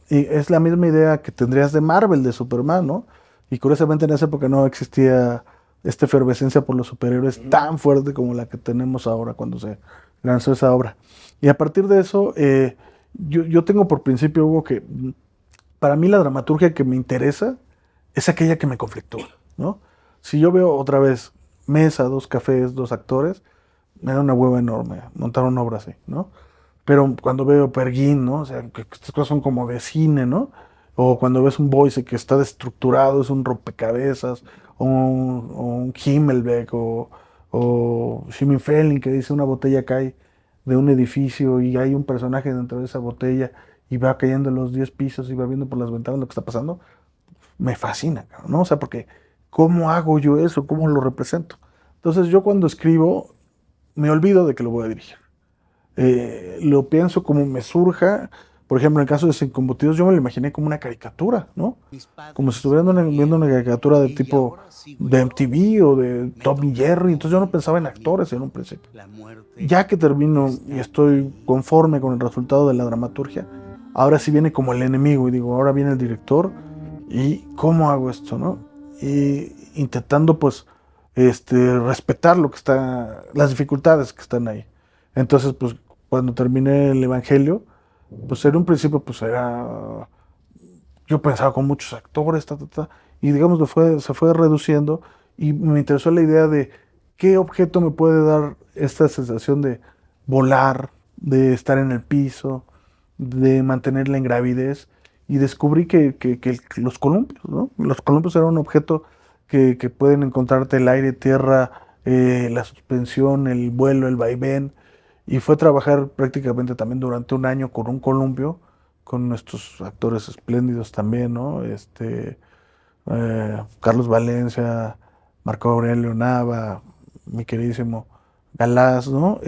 Y es la misma idea que tendrías de Marvel, de Superman, ¿no? Y curiosamente en esa época no existía esta efervescencia por los superhéroes tan fuerte como la que tenemos ahora cuando se lanzó esa obra. Y a partir de eso, yo tengo por principio, Hugo, que para mí la dramaturgia que me interesa es aquella que me conflictúa, ¿no? Si yo veo otra vez mesa, dos cafés, dos actores, me da una hueva enorme montar una obra así, ¿no? Pero cuando veo Perguín, ¿no? O sea, que estas cosas son como de cine, ¿no? O cuando ves un Boyce que está destructurado, es un rompecabezas, o un Himmelbeck, o Jimmy Fallon que dice una botella cae de un edificio y hay un personaje dentro de esa botella y va cayendo en los 10 pisos y va viendo por las ventanas lo que está pasando, me fascina, ¿no? O sea, porque ¿cómo hago yo eso? ¿Cómo lo represento? Entonces yo cuando escribo me olvido de que lo voy a dirigir. Lo pienso como me surja. Por ejemplo, en el caso de Sin Combatidos, yo me lo imaginé como una caricatura, ¿no? Como si estuviera viendo una caricatura de tipo de MTV o de Tom y Jerry. Entonces yo no pensaba en actores en un principio. Ya que termino y estoy conforme con el resultado de la dramaturgia, ahora sí viene como el enemigo y digo, ahora viene el director y ¿cómo hago esto, no? Y intentando pues respetar las dificultades que están ahí. Entonces, pues cuando terminé el Evangelio, pues en un principio pues yo pensaba con muchos actores, y digamos se fue reduciendo y me interesó la idea de qué objeto me puede dar esta sensación de volar, de estar en el piso, de mantenerla en gravidez y descubrí que los columpios, ¿no? Los columpios eran un objeto que pueden encontrarte el aire, tierra, la suspensión, el vuelo, el vaivén. Y fue trabajar prácticamente también durante un año con un columpio, con nuestros actores espléndidos también, ¿no? Carlos Valencia, Marco Aurelio Nava, mi queridísimo Galás, ¿no?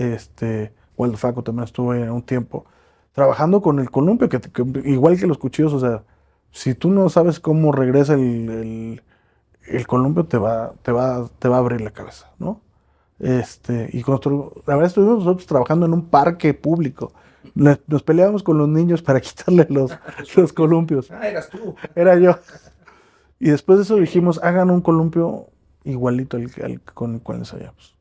Waldo Faco también estuvo ahí un tiempo trabajando con el columpio, que igual que los cuchillos, o sea, si tú no sabes cómo regresa el columpio, te va a abrir la cabeza, ¿no? La verdad estuvimos nosotros trabajando en un parque público. Nos peleábamos con los niños para quitarle los columpios. Ah, eras tú. Era yo. Y después de eso dijimos, hagan un columpio igualito con el cual ensayamos.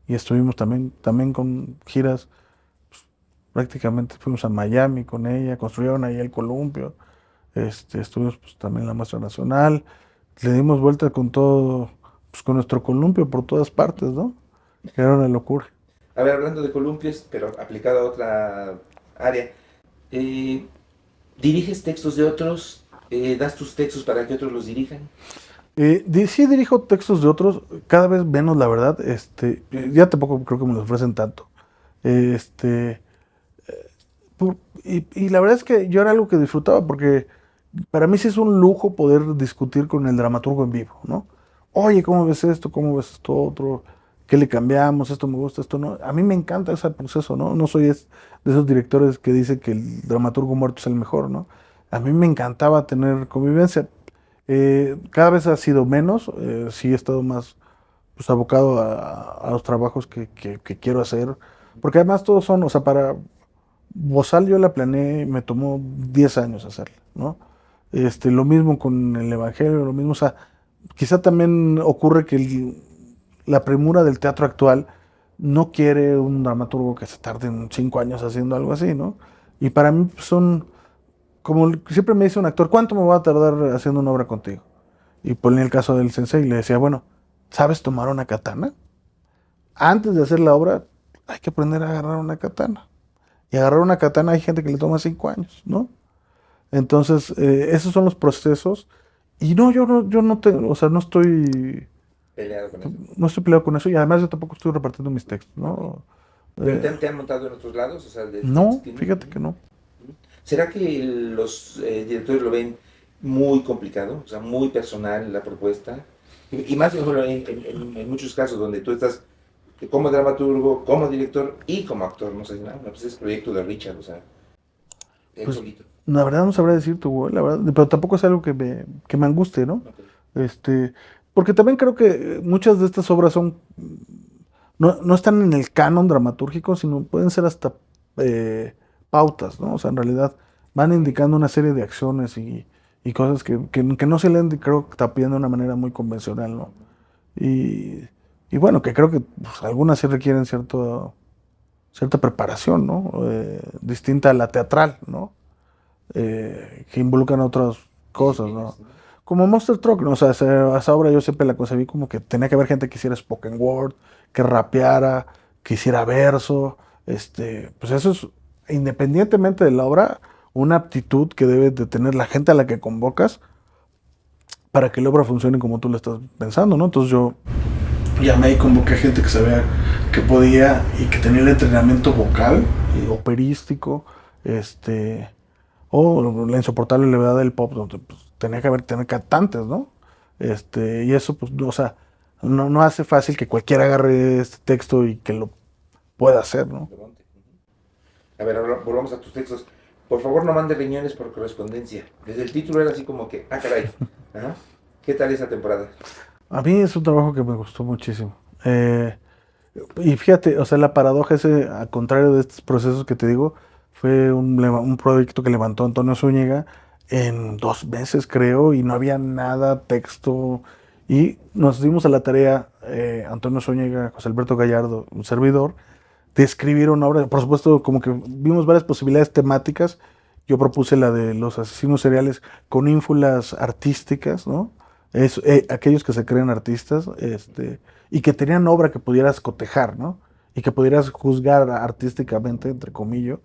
Y estuvimos también con giras, pues, prácticamente fuimos a Miami con ella, construyeron ahí el columpio. Estuvimos pues, también en la muestra nacional, le dimos vuelta con todo, pues con nuestro columpio por todas partes, ¿no? Que era una locura. A ver, hablando de columpios, pero aplicado a otra área, eh, ¿diriges textos de otros? ¿Das tus textos para que otros los dirijan? Sí dirijo textos de otros, cada vez menos, la verdad. Ya tampoco creo que me los ofrecen tanto. Este, y la verdad es que yo era algo que disfrutaba porque para mí sí es un lujo poder discutir con el dramaturgo en vivo, ¿no? Oye, ¿cómo ves esto? ¿Cómo ves esto otro? ¿Qué le cambiamos? Esto me gusta, esto no. A mí me encanta ese proceso, ¿no? No soy de esos directores que dicen que el dramaturgo muerto es el mejor, ¿no? A mí me encantaba tener convivencia. Cada vez ha sido menos, sí he estado más pues, abocado a los trabajos que quiero hacer, porque además todos son, o sea, Bozal yo la planeé, me tomó 10 años hacerla, ¿no? Lo mismo con el Evangelio, lo mismo, o sea, quizá también ocurre que la premura del teatro actual no quiere un dramaturgo que se tarde en 5 años haciendo algo así, ¿no? Y para mí pues, son, como siempre me dice un actor, ¿cuánto me va a tardar haciendo una obra contigo? Y ponía el caso del sensei y le decía, bueno, ¿sabes tomar una katana? Antes de hacer la obra hay que aprender a agarrar una katana. Y agarrar una katana hay gente que le toma 5 años, ¿no? Entonces, esos son los procesos. Y no, yo no te, o sea, Peleado con eso. no estoy peleado con eso y además yo tampoco estoy repartiendo mis textos, Ok. ¿no? ¿Pero Eh, te han montado en otros lados? O sea, de ese no, estilo. fíjate que no. ¿Será que los directores lo ven muy complicado? O sea, muy personal la propuesta. Y más bueno, en muchos casos donde tú estás como dramaturgo, como director y como actor, no sé, no, pues es proyecto de Richard, o sea, él Pues solito. la verdad no sabré decirte, güey, la verdad, pero tampoco es algo que me anguste, ¿no? Ok. Este, porque también creo que muchas de estas obras son, no están en el canon dramatúrgico, sino pueden ser hasta eh, pautas, ¿no? O sea, en realidad van indicando una serie de acciones y cosas que no se leen, creo que tapiando de una manera muy convencional, ¿no? Y, y bueno, que creo que pues, algunas sí requieren cierta preparación, ¿no? Distinta a la teatral, ¿no? Que involucran otras cosas, ¿no? Disciplinas, ¿no? Como Monster Truck, ¿no? O sea, esa obra yo siempre la concebí como que tenía que haber gente que hiciera spoken word, que rapeara, que hiciera verso, pues eso es, independientemente de la obra, una aptitud que debe de tener la gente a la que convocas para que la obra funcione como tú la estás pensando, ¿no? Entonces yo llamé y convoqué gente que sabía que podía y que tenía el entrenamiento vocal, operístico, o la insoportable levedad del pop, donde pues, tenía que haber tener cantantes, ¿no? Y eso, pues, o sea, no hace fácil que cualquiera agarre este texto y que lo pueda hacer, ¿no? Levante. A ver, ahora volvamos a tus textos. Por favor, no mande riñones por correspondencia. Desde el título era así como que, ah, caray. Ajá. ¿Qué tal esa temporada? A mí es un trabajo que me gustó muchísimo. Y fíjate, o sea, la paradoja ese, al contrario de estos procesos que te digo, fue un proyecto que levantó Antonio Zúñiga en 2 meses, creo, y no había nada, texto. Y nos dimos a la tarea, Antonio Zúñiga, José Alberto Gallardo, un servidor, de escribir una obra. Por supuesto, como que vimos varias posibilidades temáticas. Yo propuse la de los asesinos seriales con ínfulas artísticas, ¿no? Aquellos que se creen artistas, y que tenían obra que pudieras cotejar, ¿no? Y que pudieras juzgar artísticamente, entre comillas.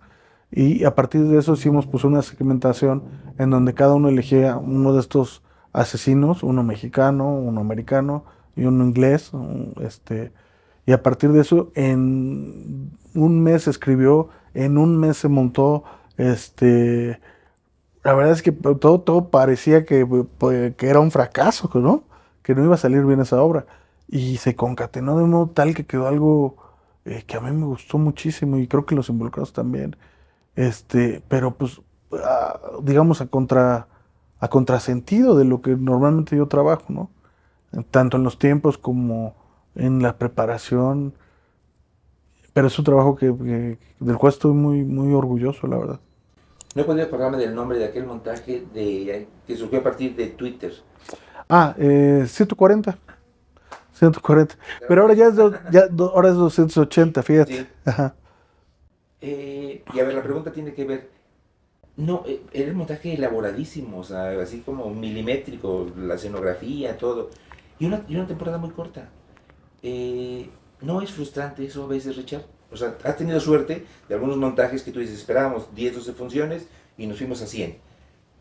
Y a partir de eso hicimos pues una segmentación en donde cada uno elegía uno de estos asesinos, uno mexicano, uno americano y uno inglés, y a partir de eso en un mes se escribió, en un mes se montó, la verdad es que todo parecía que era un fracaso, ¿no? Que no iba a salir bien esa obra. Y se concatenó de un modo tal que quedó algo que a mí me gustó muchísimo y creo que los involucrados también. Pero pues, digamos, a contrasentido de lo que normalmente yo trabajo, ¿no? Tanto en los tiempos como en la preparación. Pero es un trabajo del cual estoy muy, muy orgulloso, la verdad. No he podido acordarme del nombre de aquel montaje que surgió a partir de Twitter. 140. 140. Claro Pero que ahora es. ahora es 280, fíjate. Sí. Ajá. Y a ver, la pregunta tiene que ver. No, era un montaje elaboradísimo, o sea, así como milimétrico, la escenografía, todo. Y una temporada muy corta. ¿No es frustrante eso a veces, Richard? O sea, has tenido suerte de algunos montajes que tú dices, esperábamos 10 12 funciones y nos fuimos a 100.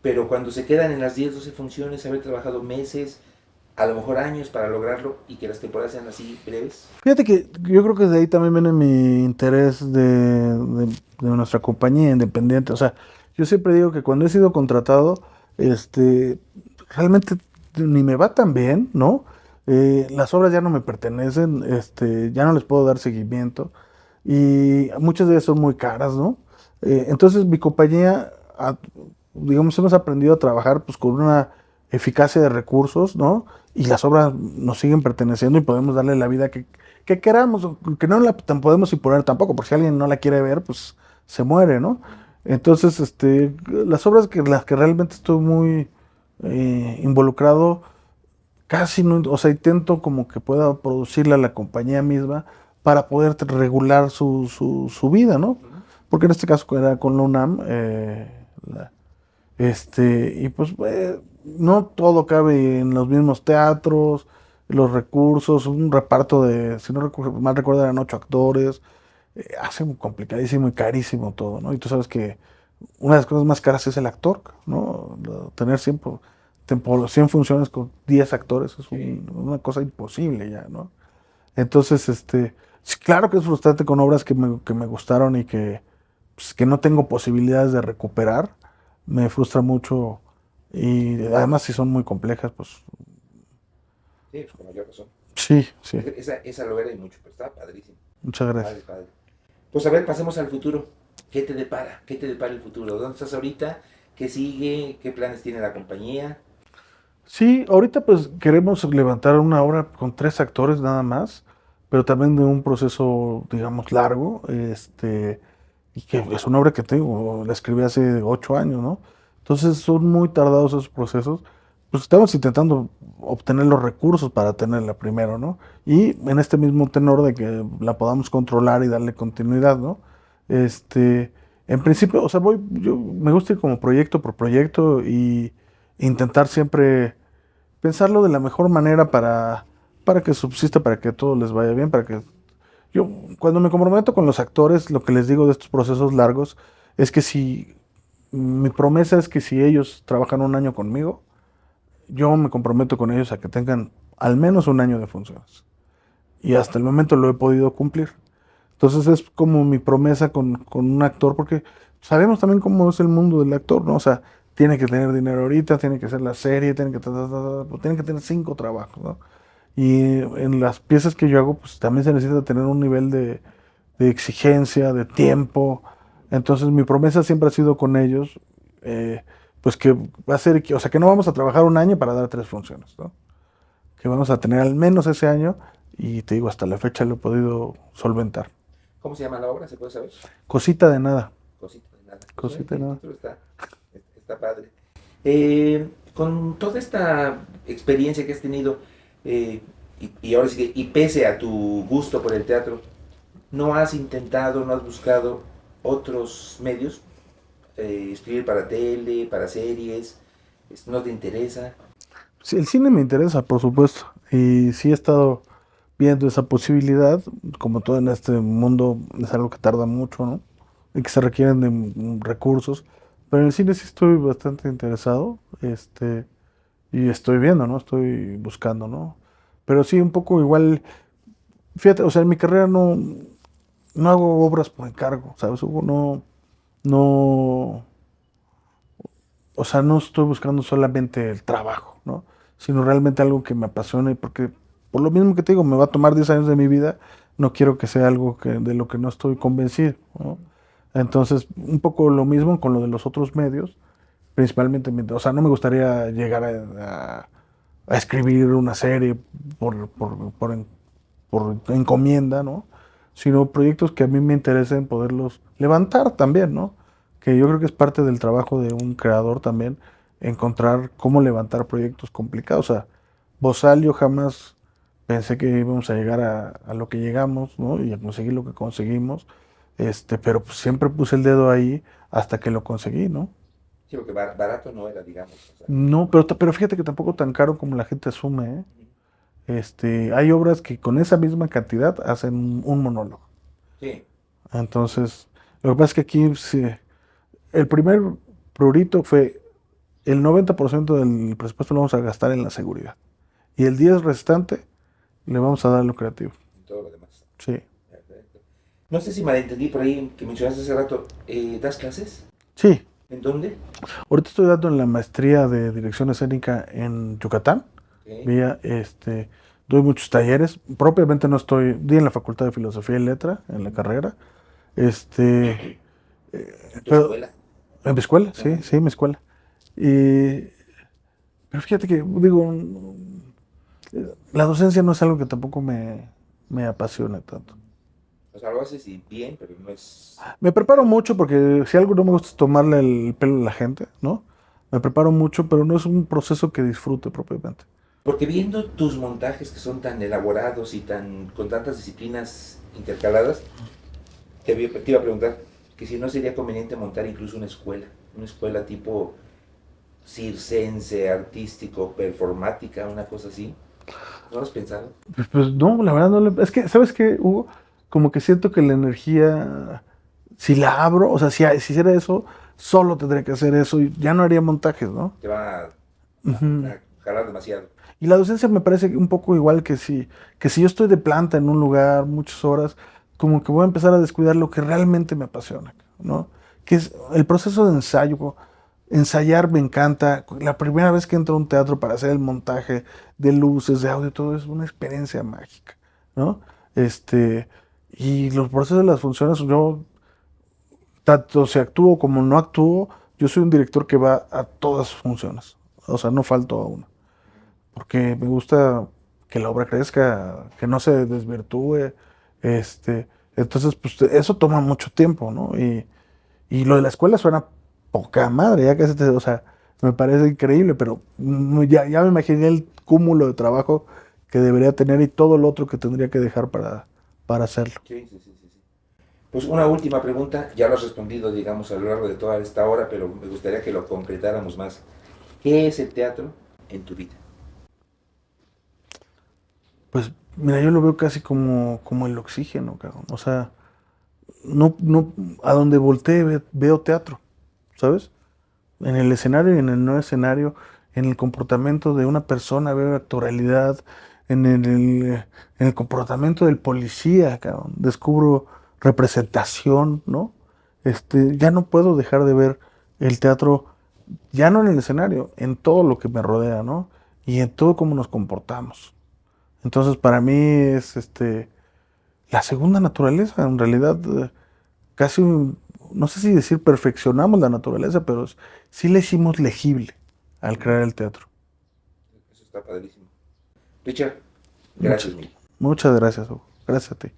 Pero cuando se quedan en las 10 12 funciones, haber trabajado meses, a lo mejor años para lograrlo y que las temporadas sean así breves. Fíjate que yo creo que de ahí también viene mi interés de nuestra compañía independiente. O sea, yo siempre digo que cuando he sido contratado, realmente ni me va tan bien, ¿no? Las obras ya no me pertenecen, ya no les puedo dar seguimiento y muchas de ellas son muy caras, ¿no? Entonces mi compañía, digamos, hemos aprendido a trabajar pues con una eficacia de recursos, ¿no? Y las obras nos siguen perteneciendo y podemos darle la vida que queramos, que no la tan podemos imponer tampoco, porque si alguien no la quiere ver, pues se muere, ¿no? Entonces, las obras que las que realmente estoy muy involucrado, casi no, o sea, intento como que pueda producirla la compañía misma para poder regular su vida, ¿no? Ujú. Porque en este caso era con la UNAM, y pues no todo cabe en los mismos teatros, los recursos, un reparto de, si no mal recuerdo, eran 8 actores, hace muy complicadísimo y carísimo todo, ¿no? Y tú sabes que una de las cosas más caras es el actor, ¿no? Tener 100 funciones con 10 actores es Sí. una cosa imposible ya, ¿no? Entonces, sí, claro que es frustrante con obras que me gustaron y pues, que no tengo posibilidades de recuperar. Me frustra mucho y además si son muy complejas, pues Sí, pues con mayor razón. sí, sí. Esa lo era y mucho, pero está padrísimo. Muchas gracias. Padre, padre. Pues a ver, pasemos al futuro. ¿Qué te depara? ¿Qué te depara el futuro? ¿Dónde estás ahorita? ¿Qué sigue? ¿Qué planes tiene la compañía? Sí, ahorita pues queremos levantar una obra con 3 actores nada más, pero también de un proceso, digamos, largo, y que es una obra que tengo, la escribí hace 8 años, ¿no? Entonces son muy tardados esos procesos. Pues estamos intentando obtener los recursos para tenerla primero, ¿no? Y en este mismo tenor de que la podamos controlar y darle continuidad, ¿no? Este, en principio, o sea, yo me gusta ir como proyecto por proyecto y intentar siempre pensarlo de la mejor manera para que subsista, para que todo les vaya bien, para que yo, cuando me comprometo con los actores, lo que les digo de estos procesos largos es que si mi promesa es que si ellos trabajan un año conmigo, yo me comprometo con ellos a que tengan al menos un año de funciones. Y hasta el momento lo he podido cumplir. Entonces es como mi promesa con un actor, porque sabemos también cómo es el mundo del actor, ¿no? O sea, tiene que tener dinero ahorita, tiene que hacer la serie, tiene que tener 5 trabajos, ¿no? Y en las piezas que yo hago, pues también se necesita tener un nivel de exigencia, de tiempo. Entonces mi promesa siempre ha sido con ellos, pues que va a ser, o sea, que no vamos a trabajar un año para dar 3 funciones, ¿no? Que vamos a tener al menos ese año y te digo, hasta la fecha lo he podido solventar. ¿Cómo se llama la obra? ¿Se puede saber? Cosita de nada, Cosita de nada. Pues oye, cosita de el nada. título está padre. Con toda esta experiencia que has tenido, y ahora sí que, y pese a tu gusto por el teatro, ¿no has intentado, no has buscado otros medios? Escribir para tele, para series, ¿no te interesa? Sí, el cine me interesa, por supuesto, y sí he estado viendo esa posibilidad, como todo en este mundo es algo que tarda mucho, ¿no? Y que se requieren de recursos, pero en el cine sí estoy bastante interesado, y estoy viendo, ¿no? Estoy buscando, ¿no? Pero sí, un poco igual, fíjate, o sea, en mi carrera no hago obras por encargo, ¿sabes, Hugo? No, o sea, no estoy buscando solamente el trabajo, ¿no? Sino realmente algo que me apasione, porque por lo mismo que te digo, me va a tomar 10 años de mi vida, no quiero que sea algo de lo que no estoy convencido, ¿no? Entonces, un poco lo mismo con lo de los otros medios, principalmente, o sea, no me gustaría llegar a escribir una serie por encomienda, ¿no? Sino proyectos que a mí me interesen poderlos levantar también, ¿no? Que yo creo que es parte del trabajo de un creador también, encontrar cómo levantar proyectos complicados. O sea, Bozal yo jamás pensé que íbamos a llegar a lo que llegamos, ¿no? Y a conseguir lo que conseguimos, pero pues siempre puse el dedo ahí hasta que lo conseguí, ¿no? Sí, porque barato no era, digamos. O sea, No, pero fíjate que tampoco tan caro como la gente asume, ¿eh? Hay obras que con esa misma cantidad hacen un monólogo. sí, Entonces, lo que pasa es que aquí sí, el primer prurito fue el 90% del presupuesto lo vamos a gastar en la seguridad. Y el 10 restante le vamos a dar lo creativo. en todo lo demás. Sí. Perfecto. No sé si malentendí por ahí que mencionaste hace rato, ¿das clases? Sí. ¿En dónde? Ahorita estoy dando en la maestría de dirección escénica en Yucatán. Ok. Vía, doy muchos talleres. Propiamente no estoy, di en la Facultad de Filosofía y Letra, en la carrera. Este, ¿En tu pero escuela? en mi escuela, sí, Ajá. sí, mi escuela. Y, pero fíjate que, digo, la docencia no es algo que tampoco me apasione tanto. O sea, lo haces y bien, pero no es... Me preparo mucho porque si algo no me gusta es tomarle el pelo a la gente, ¿no? Me preparo mucho, pero no es un proceso que disfrute propiamente. Porque viendo tus montajes que son tan elaborados y tan con tantas disciplinas intercaladas, te iba a preguntar que si no sería conveniente montar incluso una escuela tipo circense, artístico, performática, una cosa así. ¿No lo has pensado? Pues no, la verdad no le... Es que, ¿sabes qué, Hugo? Como que siento que la energía, si la abro, o sea, si hiciera eso, solo tendría que hacer eso y ya no haría montajes, ¿no? Te va Ujú. a jalar demasiado. Y la docencia me parece un poco igual que si yo estoy de planta en un lugar muchas horas, como que voy a empezar a descuidar lo que realmente me apasiona, ¿no? Que es el proceso de ensayo. Ensayar me encanta. La primera vez que entro a un teatro para hacer el montaje de luces, de audio, todo es una experiencia mágica, ¿no? Este, y los procesos de las funciones, yo, tanto si actúo como no actúo, yo soy un director que va a todas sus funciones. O sea, no falto a una porque me gusta que la obra crezca, que no se desvirtúe, este, entonces pues eso toma mucho tiempo, ¿no? Y lo de la escuela suena poca madre, ya casi o sea, me parece increíble, pero ya me imaginé el cúmulo de trabajo que debería tener y todo lo otro que tendría que dejar para hacerlo. Sí, sí, sí, sí, sí. Pues una última pregunta, ya lo has respondido, digamos, a lo largo de toda esta hora, pero me gustaría que lo concretáramos más. ¿Qué es el teatro en tu vida? Pues mira, yo lo veo casi como el oxígeno, cabrón. O sea, no, a donde voltee veo teatro, ¿sabes? En el escenario y en el no escenario, en el comportamiento de una persona, veo actualidad, en el comportamiento del policía, cabrón, descubro representación, ¿no? Ya no puedo dejar de ver el teatro, ya no en el escenario, en todo lo que me rodea, ¿no? Y en todo cómo nos comportamos. Entonces, para mí es la segunda naturaleza, en realidad, casi, no sé si decir perfeccionamos la naturaleza, pero sí la hicimos legible al crear el teatro. Eso está padrísimo. Richard, Muchas, gracias mil. muchas gracias, Hugo. Gracias a ti.